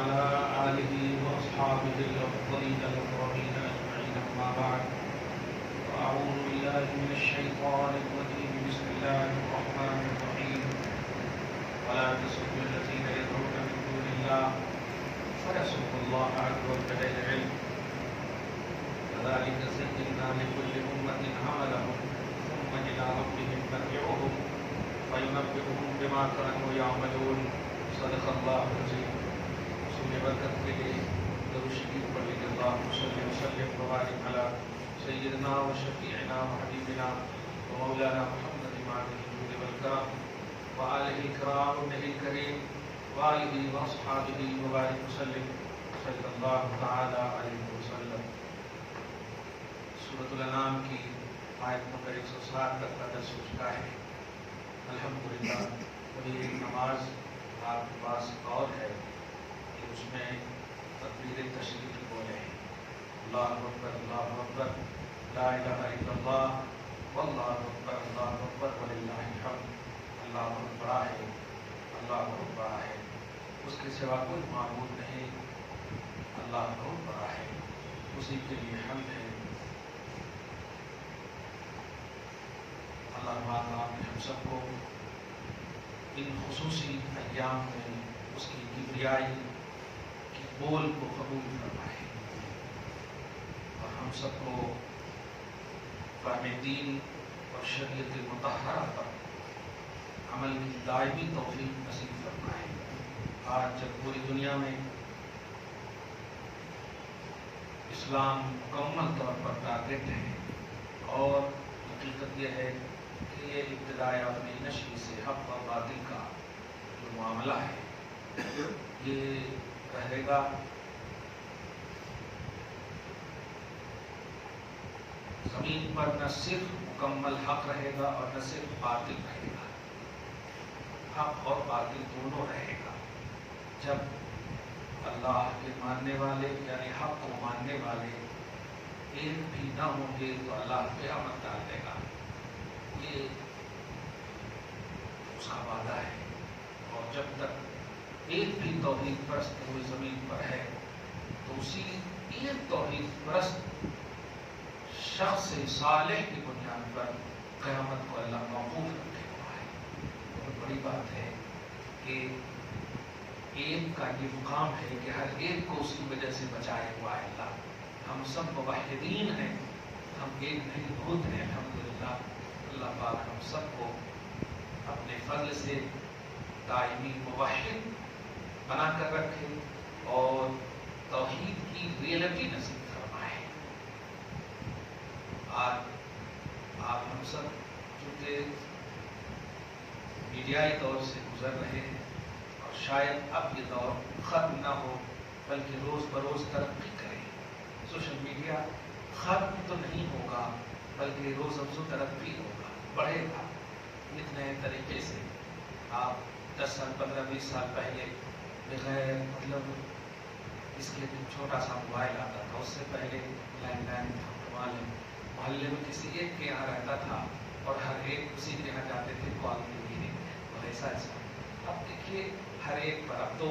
وعلى آله وأصحابه الأفضلين المكرمين أجمعين أما بعد فأعوذ بالله من الشيطان الرجيم بسم الله الرحمن الرحيم ولا تسبوا الذين يدعون من دون الله فيسبوا الله عدوا بغير علم كذلك زينا لكل أمة عملهم ثم إلى ربهم مرجعهم فينبئهم بما كانوا يعملون صدق الله العظيم. سنة برکت کے لیے درود شریف پڑھ لیجیے. اللهم صل وسلم وبارك على سيدنا وشفيعنا وحبيبنا ومولانا محمد وعلى الجود والكرم وآله الكرام النبي الكريم وآله وأصحابه وبارك وسلم صلى الله تعالى عليه وسلم. سورۃ الانعام کی آیت نمبر 107 تک کا درس ہو چکا ہے. الحمدللہ ابھی ایک نماز آپ کے پاس اور ہے کہ اس میں تکبیر تشریف بولے ہیں. اللہ اکبر لا الہ الا اللہ واللہ اکبر وللہ الحمد. اللہ بہت بڑا ہے، اللہ بہت بڑا ہے، اس کے سوا کوئی معبود نہیں. اللہ بہت بڑا ہے، اسی کے لیے حمد ہے. اللہ تعالیٰ نے ہم سب کو ان خصوصی ایام میں اس کی کبریائی کی بول کو قبول فرمائے اور ہم سب کو فہم دین اور شریعت مطہرہ پر عمل کی دائمی توفیق نصیب فرمائے. آج جب پوری دنیا میں اسلام مکمل طور پر ٹارگٹ ہے اور حقیقت یہ ہے کہ یہ ابتدائی اپنی نشری سے حق اور باطل کا جو معاملہ ہے یہ رہے گا. زمین پر نہ صرف مکمل حق رہے گا اور نہ صرف باطل رہے گا، حق اور باطل دونوں رہے گا. جب اللہ کے ماننے والے یعنی حق کو ماننے والے ایک بھی نہ ہوں گے تو اللہ قیامت ڈال دے گا. یہ اس کا وعدہ ہے. اور جب تک ایک بھی توحید پرست ہوئی زمین پر ہے تو اسی ایک توحید پرست شخص صالح کی بنیاد پر قیامت کو اللہ موقوف رکھے ہوا ہے. بہت بڑی بات ہے کہ ایک کا یہ مقام ہے کہ ہر ایک کو اس کی وجہ سے بچائے ہوا ہے اللہ. ہم سب موحدین ہیں، ہم ایک نہیں بہت ہیں. الحمدللہ اللہ پاک ہم سب کو اپنے فضل سے دائمی موحد بنا کر رکھے اور توحید کی ریئلٹی نصیب فرمائے. آج آپ ہم سب چونکہ میڈیائی دور سے گزر رہے ہیں اور شاید اب یہ دور ختم نہ ہو بلکہ روز بروز ترقی کرے. سوشل میڈیا ختم تو نہیں ہوگا بلکہ روز افزو ترقی ہوگا، بڑھے گا نت نئے طریقے سے. آپ 10 سال 15 20 سال پہلے بغیر مطلب اس کے چھوٹا سا موبائل آتا تھا، اس سے پہلے لینڈ لائن تھا. محلے میں کسی ایک کے یہاں رہتا تھا اور ہر ایک اسی کے یہاں جاتے تھے کال کے لیے اور ایسا. اب دیکھیے ہر ایک پر اب تو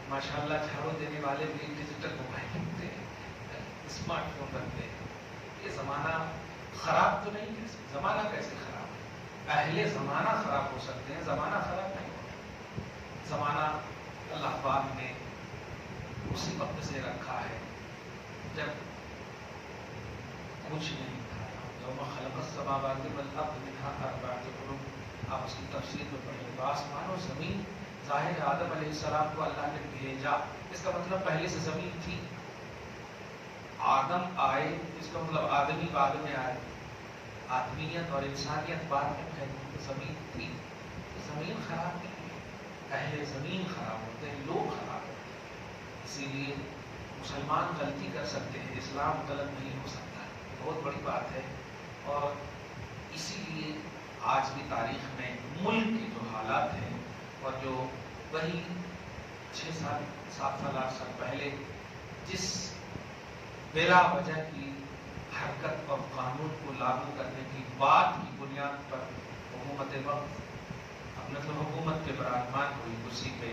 ماشاءاللہ جھاڑو دینے والے بھی ڈیجیٹل موبائل رکھتے ہیں، اسمارٹ فون رکھتے ہیں. یہ زمانہ خراب تو نہیں ہے. زمانہ کیسے خراب ہے؟ اہل زمانہ خراب ہو سکتے ہیں، زمانہ خراب نہیں ہوتا. زمانہ اللہ پاک نے اسی وقت سے رکھا ہے جب کچھ نہیں تھا. یوم خلق السماوات والارض منها اربعۃ حروف. آپ اس کی تفسیر میں پڑھیں. آسمان و زمین ظاہر آدم علیہ السلام کو اللہ نے بھیجا، اس کا مطلب پہلے سے زمین تھی. آدم آئے اس کا مطلب آدمی بعد میں آئے. آدمیت اور انسانیت بعد میں پھیلی، زمین تھی. زمین خراب نہیں ہے، اہل زمین خراب ہوتے ہیں، لوگ خراب ہوتے ہیں. اسی لیے مسلمان غلطی کر سکتے ہیں، اسلام غلط نہیں ہو سکتا. بہت بڑی بات ہے. اور اسی لیے آج کی تاریخ میں ملک کے جو حالات ہیں اور جو وہی 6 سال 7 سال 8 سال پہلے جس بلا وجہ کی حرکت اور قانون کو لاگو کرنے کی بات کی بنیاد پر حکومت وقت اب مطلب حکومت کے براعظمان ہوئی کرسی پہ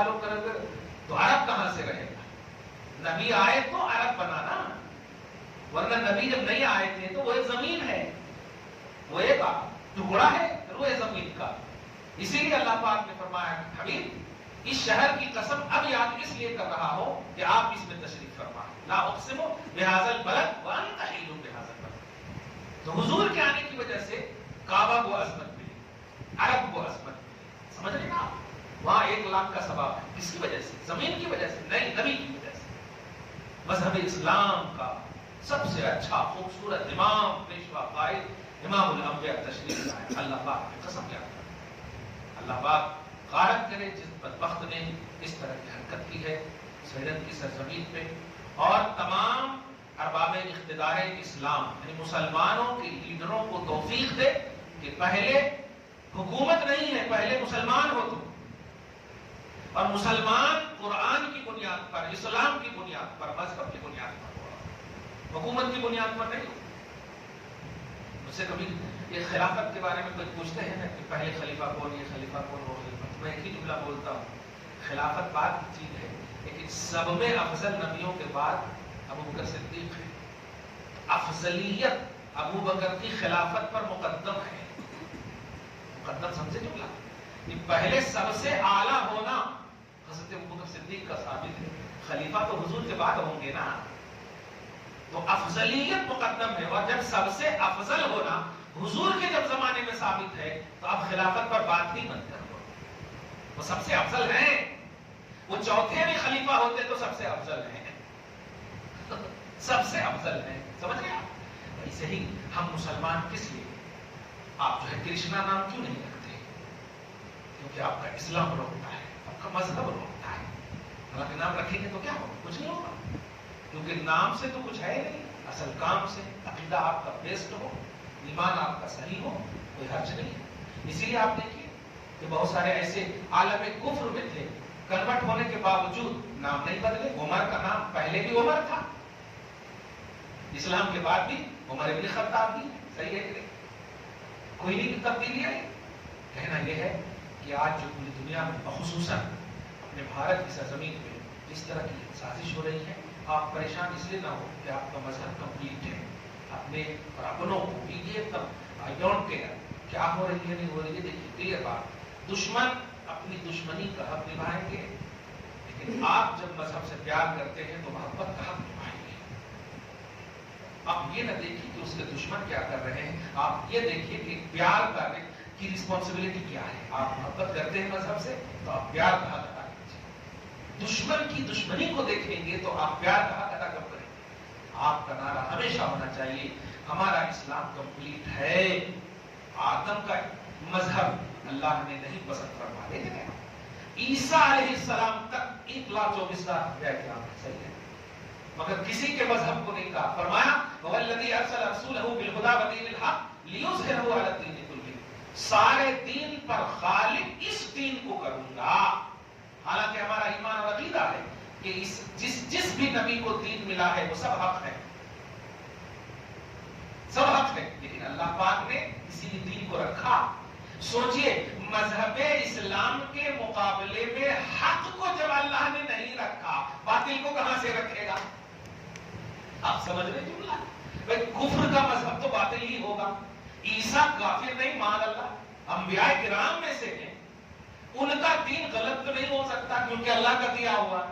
فالو کرو گے تو عرب کہاں سے رہے گا؟ نبی آئے تو عرب بنانا، ورنہ نبی جب نہیں آئے تھے تو وہ ایک زمین ہے، وہ ایک ٹکڑا ہے روئے زمین کا. اسی لیے اللہ پاک نے فرمایا حبیب اس شہر کی قسم اب یاد اس لیے کر رہا ہو کہ آپ اس میں تشریف فرما. لا اقسم بهذا البلد وانت حل بهذا البلد. تو حضور کے آنے کی وجہ سے کعبہ کو عظمت ملی، عرب کو عظمت ملی. سمجھ رہے نا؟ وہاں 1 لاکھ کا ثواب ہے. کس کی وجہ سے؟ زمین کی وجہ سے نہیں، نبی کی وجہ سے. مذہب اسلام کا سب سے اچھا خوبصورت امام پیشوا قائد امام الانبیاء تشریف لائے. اللہ پاک کی قسم یاد کریں، اللہ پاک غارت کرے جس بدبخت نے اس طرح کی حرکت کی ہے سیرت کی سرزمین پہ. اور تمام ارباب اقتدار اسلام یعنی مسلمانوں کے لیڈروں کو توفیق دے کہ پہلے حکومت نہیں ہے، پہلے مسلمان ہو تم، اور مسلمان قرآن کی بنیاد پر، اسلام کی بنیاد پر، مذہب کی بنیاد پر ہو، حکومت کی بنیاد پر نہیں ہو. مجھ سے کبھی یہ خلافت کے بارے میں کچھ پوچھتے ہیں نا کہ پہلے خلیفہ کون، یہ خلیفہ کون، وہ خلیفہ. میں ایک ہی جملہ بولتا ہوں، خلافت بات کی چیز ہے لیکن سب میں افضل نبیوں کے بعد ابو بکر صدیق ہے. افضلیت ابو بکر کی خلافت پر مقدم ہے. مقدم سمجھے جملہ؟ پہلے سب سے اعلیٰ ہونا حضرت ابو بکر صدیق کا ثابت ہے. خلیفہ تو حضور کے بعد ہوں گے نا، تو افضلیت مقدم ہے. اور جب سب سے افضل ہونا حضور کے جب زمانے میں ثابت ہے تو اب خلافت پر بات ہی مت کرو. وہ سب سے افضل ہیں، وہ چوتھے بھی خلیفہ ہوتے تو سب سے افضل ہیں، سب سے افضل ہیں. سمجھ گئے آپ؟ ایسے ہی ہم مسلمان کس لیے؟ آپ جو ہے کرشنا نام کیوں نہیں رکھتے؟ کیونکہ آپ کا اسلام روکتا ہے، آپ کا مذہب روکتا ہے. حالانکہ نام رکھیں گے تو کیا ہوگا؟ کچھ نہیں ہوگا، کیونکہ نام سے تو کچھ ہے نہیں. اصل کام سے عقیدہ آپ کا بیسٹ ہو، ایمان آپ کا صحیح ہو، کوئی حرج نہیں ہے. اسی لیے آپ دیکھیے کہ بہت سارے ایسے عالم کفر میں تھے، کنورٹ ہونے کے باوجود نام نہیں بدلے. عمر کا نام پہلے بھی عمر تھا، اسلام کے بعد بھی عمر ابن خطاب بھی. صحیح ہے کہ نہیں؟ کوئی نہیں تبدیلی آئی. کہنا یہ ہے کہ آج جو پوری دنیا میں بخصوصاً اپنے بھارت کی سرزمین پہ اس طرح کی سازش ہو رہی ہے، آپ پریشان اس لیے نہ ہو کہ آپ کا مذہب کمپلیٹ ہے. اپنے اور اپنوں کو کیجیے تب آئی ڈونٹ کیئر کیا ہو رہی ہے نہیں ہو رہی ہے. دیکھیے کلیئر بات، دشمن اپنی دشمنی کا حق نبھائیں گے، لیکن آپ جب مذہب سے پیار کرتے ہیں تو محبت کا حق نبھائیں گے. آپ یہ نہ دیکھیے کہ اس کے دشمن کیا کر رہے ہیں، آپ یہ دیکھیے کہ پیار کرنے کی رسپانسبلٹی کیا ہے. آپ محبت کرتے ہیں مذہب سے تو آپ پیار کا حق ادا کیجیے. دشمن کی دشمنی کو دیکھیں گے تو آپ پیار کا حق ادا کب کریں گے؟ آپ کا نعرہ ہمیشہ ہونا چاہیے ہمارا اسلام کمپلیٹ ہے. آدم کا مذہب اللہ نے نہیں پسند فرما دیا. عیسیٰ علیہ السلام تک 1,24,000 صحیح ہے، مگر کسی کے مذہب کو نہیں کہا. فرمایا وَالَّذِي أَرْسَلَ رَسُولَهُ بِالْهُدَىٰ وَدِينِ الْحَقِّ لِيُظْهِرَهُ عَلَى الدِّينِ كُلِّهِ. سارے دین پر خالق اس دین کو کروں گا. حالانکہ ہمارا ایمان اور عقیدہ ہے کہ جس بھی نبی کو دین ملا ہے وہ سب حق ہے، سب حق ہے، لیکن اللہ پاک نے اسی دین کو رکھا. سوچئے مذہب اسلام کے مقابلے میں حق کو جب اللہ نے نہیں رکھا، باطل کو کہاں سے رکھے گا؟ آپ سمجھ رہے جملہ؟ بھائی کفر کا مذہب تو باطل ہی ہوگا. عیسیٰ کافر نہیں، مان اللہ انبیاء کرام میں سے ہیں، ان کا دین غلط تو نہیں ہو سکتا کیونکہ اللہ کا دیا ہوا،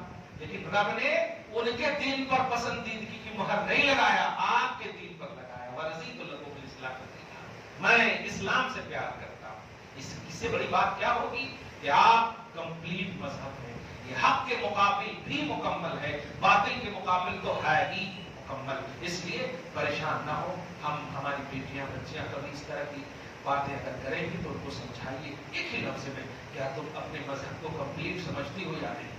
لیکن رب نے ان کے دین پر پسندیدگی کی مہر نہیں لگایا، آپ کے دین پر لگایا. وَرَضِيتُ لَكُمُ الْإِسْلَامَ دِينًا. میں اسلام سے پیار کرتا ہوں. اس سے بڑی بات کیا ہوگی کہ آپ کمپلیٹ مذہب ہیں. یہ حق کے مقابل بھی مکمل ہے، باطل کے مقابل تو ہے ہی مکمل. اس لیے پریشان نہ ہو. ہماری بیٹیاں بچیاں کبھی اس طرح کی باتیں اگر کریں گی تو ان کو سمجھائیے ایک ہی لفظ میں، کیا تم اپنے مذہب کو کمپلیٹ سمجھتی ہو یا نہیں؟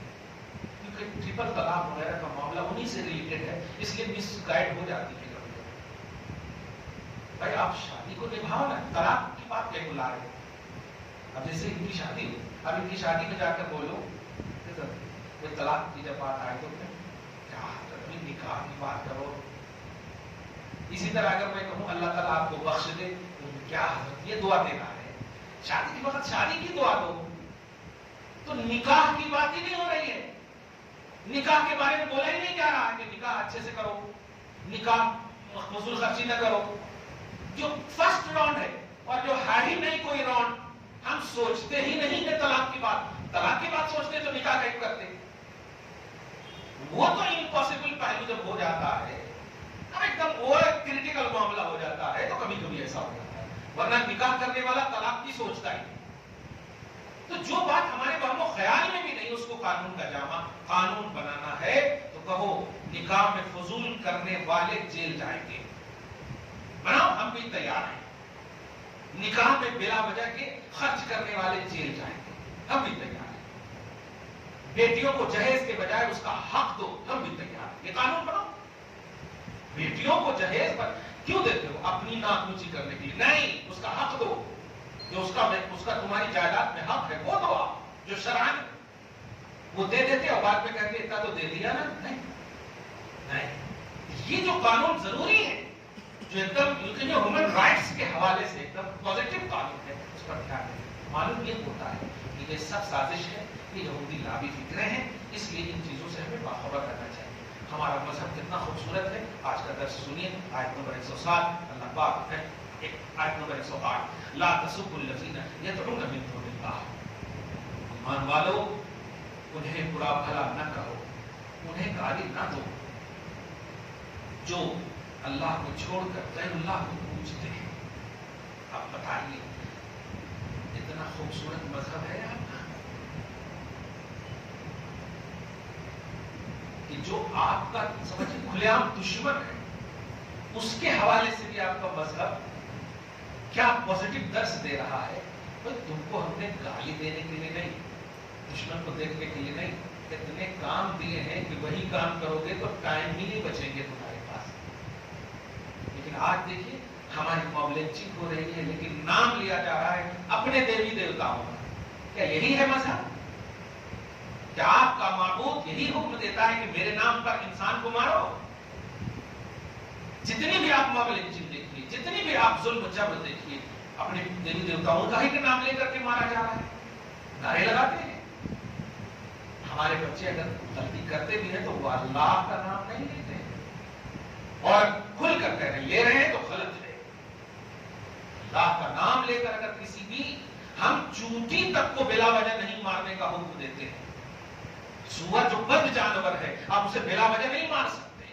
کیونکہ ٹرپل طلاق وغیرہ کا معاملہ انہی سے ریلیٹڈ ہے، اس لیے مس گائیڈ ہو جاتی ہے. بھائی آپ شادی کو نبھاؤ نا، طلاق کی بات کیا بلا رہے ہیں؟ اب جیسے ان کی شادی ہو، اب ان کی شادی میں جا کر بولو طلاق کی جب بات آئے تو کیا نکاح کی بات کرو. اسی طرح اگر میں کہوں اللہ تعالیٰ آپ کو بخش دے تو کیا حضرت یہ دعا دینا ہے؟ شادی کے وقت شادی کی دعا دو. تو نکاح کی بات ہی نہیں ہو رہی ہے، نکاح کے بارے میں بولا ہی نہیں جا رہا کہ نکاح اچھے سے کرو، نکاح فضول خرچی نہ کرو. جو فرسٹ راؤنڈ ہے اور جو ہے ہی نہیں کوئی راؤنڈ، ہم سوچتے ہی نہیں کہ طلاق کی بات سوچتے تو نکاح کیوں کرتے. وہ تو امپاسبل پہلو جب ہو جاتا ہے، اب ایک دم اور کریٹیکل معاملہ ہو جاتا ہے تو کبھی کبھی ایسا ہو جاتا ہے، ورنہ نکاح کرنے والا طلاق کی سوچتا ہی. تو جو بات ہمارے وہم و خیال میں بھی نہیں، اس کو قانون کا جامع قانون بنانا ہے تو کہو نکاح میں فضول کرنے والے جیل جائیں گے. بناؤ، ہم بھی تیار ہیں. نکاح میں بلا وجہ کے خرچ کرنے والے جیل جائیں گے، ہم بھی تیار ہیں. بیٹیوں کو جہیز کے بجائے اس کا حق دو، ہم بھی تیار ہیں. یہ قانون بناؤ. بیٹیوں کو جہیز پر کیوں دیتے ہو؟ اپنی ناک اونچی کرنے کے لیے نہیں، اس کا حق دو. جو اس کا تمہاری جائیداد میں حق ہے وہ دو. آپ جو شرعاً وہ دے دیتے اور بعد میں کہتے اتنا تو دے دیا نا. نہیں، یہ جو قانون ضروری ہے، جو ایک دم ہیومن رائٹس کے حوالے سے ایک دم پازیٹو قانون ہے، اس پر دھیان دیں. معلوم یہ ہوتا ہے کہ یہ سب سازش ہے، یہ یہودی لابی فکریں ہیں، اس لیے ان چیزوں سے ہمیں باخبر رہنا چاہیے. ہمارا مذہب کتنا خوبصورت ہے. آج کا درس سنیے، آیت نمبر 107. اللہ پاک ہے آیت نمبر 108، لا تسبوا الذین یدعون من دون اللہ. ایمان والو، انہیں برا بھلا نہ کہو، انہیں گالی نہ دو جو اللہ کو چھوڑ کر غیر اللہ کو پوجتے ہیں. اب بتائیے، اتنا خوبصورت مذہب ہے آپ کا کہ جو آپ کا سمجھے کھلے عام دشمن ہے، اس کے حوالے سے بھی آپ کا مذہب کیا پازیٹو درس دے رہا ہے. تم کو ہم نے گالی دینے کے لیے نہیں، دشمن کو دیکھنے کے لیے نہیں، اتنے کام دیے ہیں کہ وہی کام کرو گے تو ٹائم ہی نہیں بچیں گے تمہارے پاس. لیکن آج دیکھیے ہماری موبلنچنگ ہو رہی ہے، لیکن نام لیا جا رہا ہے اپنے دیوی دیوتاؤں کا. کیا یہی ہے مذہب؟ کیا آپ کا معبود یہی حکم دیتا ہے کہ میرے نام پر انسان کو مارو؟ جتنی بھی آپ موبلنچنگ دیکھیے، جتنی بھی آپ ظلم جبر دیکھیے، اپنے دیوی دیوتاؤں کا ہی کے نام لے کر کے مارا جا رہا ہے، نعرے لگاتے ہیں. ہمارے بچے اگر غلطی کرتے بھی ہیں تو وہ اللہ کا نام نہیں لیتے ہیں، اور کھل کر کہہ رہے لے رہے ہیں تو غلط ہے. اللہ کا نام لے کر اگر کسی بھی ہم چونٹی تک کو بلا وجہ نہیں مارنے کا حکم دیتے ہیں. سور جو بد جانور ہے، آپ اسے بلا وجہ نہیں مار سکتے.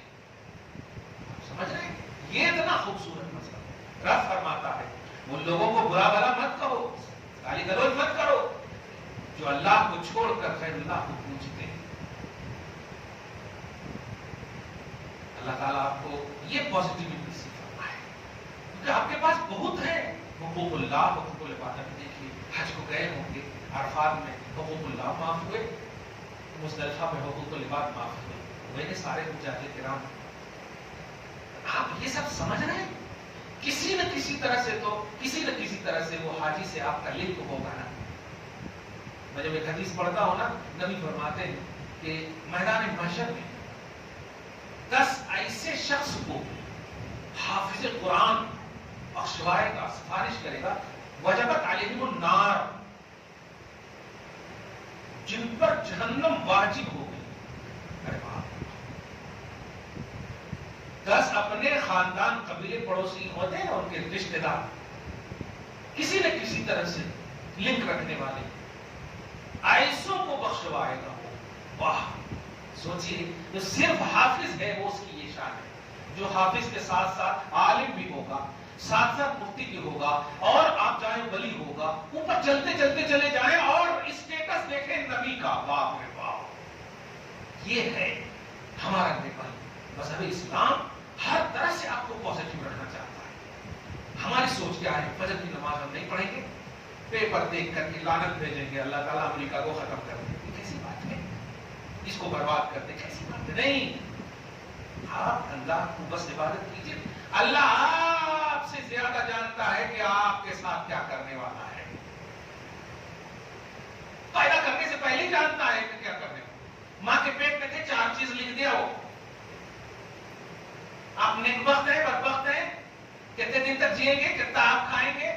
سمجھ رہے ہیں؟ یہ اتنا خوبصورت مسئلہ ہے. رب فرماتا ہے ان لوگوں کو برا بھلا مت کہو، گالی گلوچ مت کرو جو اللہ کو چھوڑ کر غیر اللہ کو پوجتے ہیں. اللہ تعالیٰ آپ کو یہ پازیٹیوٹی نصیب فرمائے، کیونکہ آپ کے پاس بہت ہے حقوق اللہ، حقوق العبادت. دیکھیے حج کو گئے ہوں گے، عرفات میں حقوق اللہ معاف ہوئے، مزدلفہ میں حقوق العباد معاف ہوئے، وہ سارے حجاج کرام. آپ یہ سب سمجھ رہے ہیں؟ کسی نہ کسی طرح سے وہ حاجی سے آپ کا لنک ہوگا نا. میں جب ایک حدیث پڑھتا ہوں نا، نبی فرماتے ہیں کہ میدان محشر میں 10 ایسے شخص کو حافظ قرآن بخشوائے گا، سفارش کرے گا، وجبت علیہم النار، جن پر جہنم واجب ہو گئی. ارے باپ، 10 اپنے خاندان قبیلے پڑوسی ہوتے ہیں، ان کے رشتے دار کسی نہ کسی طرح سے لنک رکھنے والے، ایسوں کو بخشوائے گا. واہ، سوچئے جو صرف حافظ ہے وہ اس کی یہ شان ہے. جو حافظ کے ساتھ ساتھ عالم بھی ہوگا، ساتھ ساتھ مفتی بھی ہوگا، اور آپ چاہے ولی ہوگا، اوپر چلتے چلتے چلے جائیں اور اسٹیٹس دیکھیں نبی کا. باپ رے باپ، یہ ہے ہمارا نیبل. مذہب اسلام ہر طرح سے آپ کو پازیٹیو رکھنا چاہتا ہے. ہماری سوچ کیا ہے؟ فجر کی نماز ہم نہیں پڑھیں گے، پیپر دیکھ کر کے لعنت بھیجیں گے اللہ تعالیٰ امریکہ کو ختم کر دے. کیسی بات ہے؟ اس کو برباد کر دے، کیسی بات ہے؟ نہیں، آپ اللہ کو بس عبادت کیجیے. اللہ آپ سے زیادہ جانتا ہے کہ آپ کے ساتھ کیا کرنے والا ہے. پیدا کرنے سے پہلے جانتا ہے کہ کیا کرنے والا. ماں کے پیٹ میں تھے، 4 چیز لکھ دیا ہو. آپ نیک وقت ہے، بدبخت ہے، کتنے دن تک جیئیں گے، کتنا آپ کھائیں گے،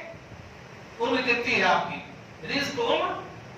عمر کتنی ہے آپ کی، رزق عمر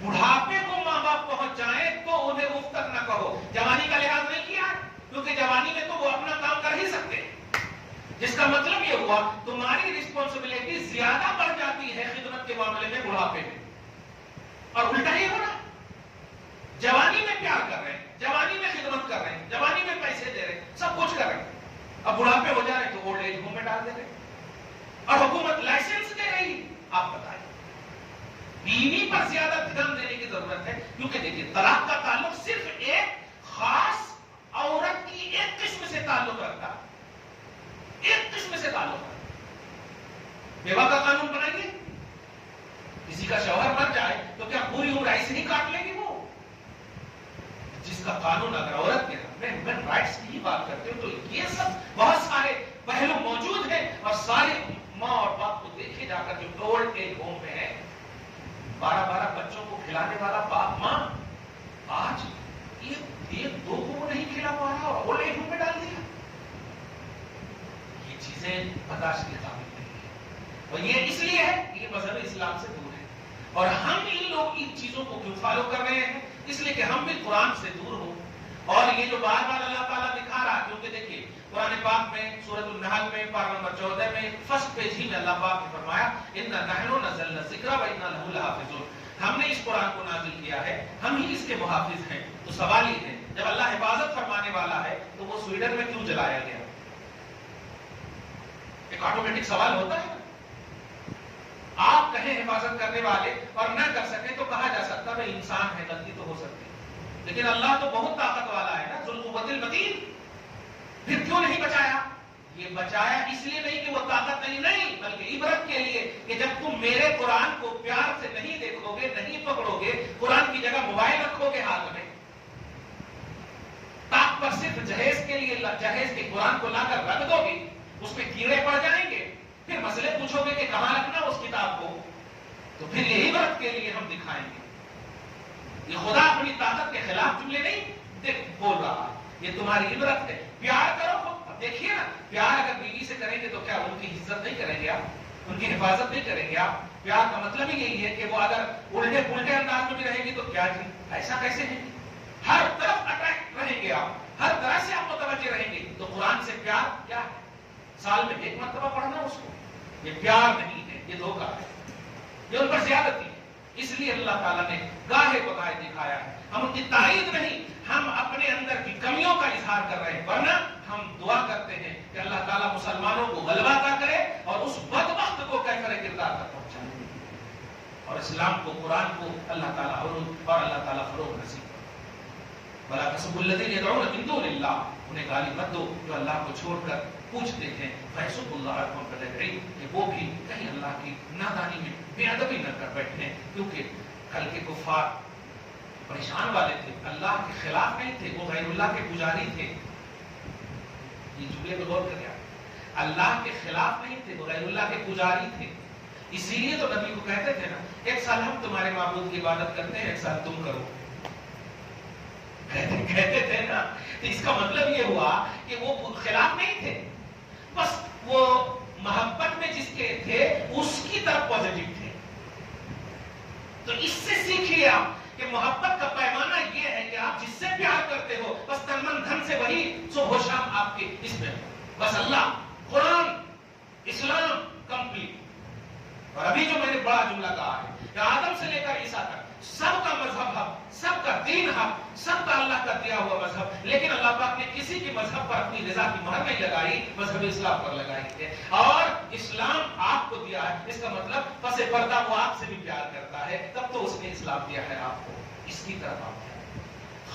بڑھاپے کو ماں باپ پہنچ جائیں تو انہیں اف تک نہ کہو. جوانی کا لحاظ نہیں کیا ہے کیونکہ جوانی میں تو وہ اپنا کام کر ہی سکتے ہیں. جس کا مطلب یہ ہوا تمہاری رسپانسبلٹی زیادہ بڑھ جاتی ہے خدمت کے معاملے میں بڑھاپے میں. اور الٹا ہی ہو رہا. جوانی میں پیار کر رہے ہیں, جوانی میں خدمت کر رہے ہیں, جوانی میں پیسے دے رہے ہیں, سب کچھ کر رہے ہیں. اب بڑھاپے ہو جا رہے تو اولڈ ایج ہوم میں ڈال دے رہے اور حکومت لائسنس دے رہی. آپ بتائیں بیوی پر زیادہ دھیان دینے کی ضرورت ہے کیونکہ دیکھیے طلاق کا تعلق صرف ایک خاص عورت کی ایک قسم سے تعلق رکھتا ہے, ایک قسم سے تعلق رکھتا ہے. بیوہ کا قانون بنائیے, کسی کا شوہر مر جائے تو کیا پوری عمر ایسے ہی کاٹ لے گی وہ؟ جس کا قانون اگر عورت کے ہیومن رائٹس کی بات کرتے ہو تو یہ سب بہت سارے پہلو موجود ہیں. اور سارے ماں اور باپ کو دیکھے جا کر جو اولڈ ایج ہوم میں ہے 12 بچوں کو کھلانے والا باپ ماں آج ایک دو کو نہیں کھلا پا رہا اور اولڈ ایج ہوم میں ڈال دیا. یہ چیزیں برداشت کے قابل نہیں ہے اور یہ اس لیے ہے کہ یہ مذہب اسلام سے دور ہے. اور ہم ان لوگ ان چیزوں کو کیوں فالو کر رہے ہیں؟ اس لیے کہ ہم بھی قرآن سے دور ہوں. اور یہ جو بار بار اللہ تعالیٰ دکھا رہا, کیونکہ دیکھیے قرآن پاک میں سورۃ النحل میں پارہ نمبر 14 میں فرسٹ پیج ہی میں اللہ پاک نے فرمایا اِنَّا نَحْنُ نَزَّلْنَا الذِّكْرَ وَإِنَّا لَهُ لَحَافِظُونَ. ہم نے اس قرآن کو نازل کیا ہے, ہم ہی اس کے محافظ ہیں. تو سوال یہ ہے جب اللہ حفاظت فرمانے والا ہے تو وہ سویڈن میں کیوں جلایا گیا؟ ایک آٹومیٹک سوال ہوتا ہے. آپ کہیں حفاظت کرنے والے اور نہ کر سکیں تو کہا جا سکتا ہے انسان ہے, غلطی تو ہو سکتی ہے, لیکن اللہ تو بہت طاقت والا ہے نا, ذو القوۃ المتین. پھر کیوں نہیں بچایا؟ یہ بچایا اس لیے نہیں کہ وہ طاقت نہیں بلکہ عبرت کے لیے کہ جب تم میرے قرآن کو پیار سے نہیں دیکھو گے, نہیں پکڑو گے, قرآن کی جگہ موبائل رکھو گے ہاتھ میں, طاق پر صرف جہیز کے لیے جہیز کے قرآن کو لا کر رکھ دو گے, اس میں کیڑے پڑ جائیں گے, پھر مسئلے پوچھو گے کہ کہاں رکھنا اس کتاب کو, تو پھر یہ عبرت کے لیے ہم دکھائیں گے. یہ خدا اپنی طاقت کے خلاف جملے نہیں بول رہا, یہ تمہاری عبرت ہے. پیار کرو. اب دیکھیے نا, پیار اگر بیوی سے کریں گے تو کیا ان کی عزت نہیں کریں گے آپ, ان کی حفاظت نہیں کریں گے آپ؟ پیار کا مطلب ہی یہی ہے کہ وہ اگر الٹے پلٹے انداز میں بھی رہیں گی تو کیا جی ایسا کیسے ہے, ہر طرف اٹریکٹ رہیں گے آپ, ہر طرح سے آپ متوجہ رہیں گے. تو قرآن سے پیار کیا ہے؟ سال میں ایک مرتبہ پڑھنا اس کو, یہ پیار نہیں ہے, یہ دھوکہ ہے, یہ ان پر زیادتی ہے. اس لیے اللہ تعالیٰ نے گاہے بگاہے دکھایا ہے. ہم ان کی تائید نہیں, ہم اپنے اندر کی کمیوں کا اظہار کر رہے ہیں, ورنہ ہم دعا کرتے ہیں کہ اللہ تعالیٰ مسلمانوں کو غلبہ عطا کرے اور اس بدبخت کو کیفر کردار تک پہنچائے, اور اسلام کو, قرآن کو اللہ تعالیٰ عروج اور اللہ تعالیٰ فروغ نصیب کرے. وَلَا تَسُبُّوا الَّذِينَ يَدْعُونَ مِن دُونِ اللَّهِ, انہیں گالی مت دو جو اللہ کو چھوڑ کر پوچھتے ہیں فَيَسُبُّوا اللَّهَ عَدْوًا بِغَيْرِ عِلْمٍ, کہ وہ بھی کہیں اللہ کی نادانی میں بے ادبی نہ کر بیٹھیں, کیونکہ کل کے کفار پریشان والے تھے, اللہ کے خلاف نہیں تھے, وہ غیر اللہ کے پجاری تھے. یہ جملے کو غور کریں, اللہ کے خلاف نہیں تھے, وہ غیر اللہ کے پجاری تھے. اسی لیے تو نبی کو کہتے تھے نا, ایک سال ہم تمہارے معبود کی عبادت کرتے ہیں, ایک سال تم کرو. کہتے تھے نا, اس کا مطلب یہ ہوا کہ وہ خلاف نہیں تھے, بس وہ محبت میں جس کے تھے اس کی طرف پازیٹیو تھے. تو اس سے سیکھیے آپ کہ محبت کا پیمانہ یہ ہے کہ آپ جس سے پیار کرتے ہو بس تن من دھن سے وہی صبح و شام آپ کے اس میں بس اللہ, قرآن, اسلام کمپلیٹ. اور ابھی جو میں نے بڑا جملہ کہا ہے کہ آدم سے لے کر عیسیٰ تک سب کا مذہب حق, سب کا دین حق, سب کا اللہ کا دیا ہوا مذہب, لیکن اللہ پاک نے کسی کی مذہب پر اپنی رضا کی مہر نہیں لگائی, مذہب اسلام پر لگائی ہے. اور اسلام آپ کو دیا ہے, اس کا مطلب پس پردہ وہ آپ سے بھی پیار کرتا ہے, تب تو اس نے اسلام دیا ہے آپ کو, اس کی طرف آپ جائیں.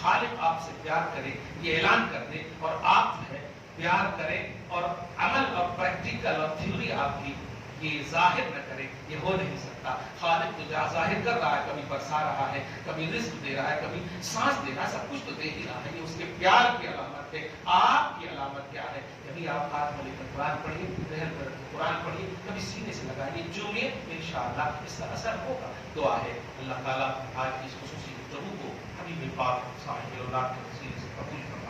خالق آپ سے پیار کرے یہ اعلان کر دے, اور آپ جو ہے پیار کریں اور عمل اور پریکٹیکل اور تھیوری آپ کی یہ ظاہر نہ کرے, یہ ہو نہیں سکتا. خالق تو ظاہر کر رہا ہے, کبھی برسا رہا ہے, کبھی رزق دے رہا ہے, کبھی سانس دے رہا ہے, سب کچھ تو دے ہی رہا ہے. یہ اس کے پیار کی علامت ہے. آپ کی علامت کیا ہے؟ کبھی آپ ہاتھ میں لے کر قرآن پڑھیے, بہل کر قرآن پڑھیے, کبھی سینے سے لگائیے, چومیے, انشاءاللہ اس کا اثر ہوگا. دعا ہے اللہ تعالیٰ آج کی اس خصوصی گفتگو کو حبیب پاک صاحب اللہ کے وسیلے سے قبول کرے.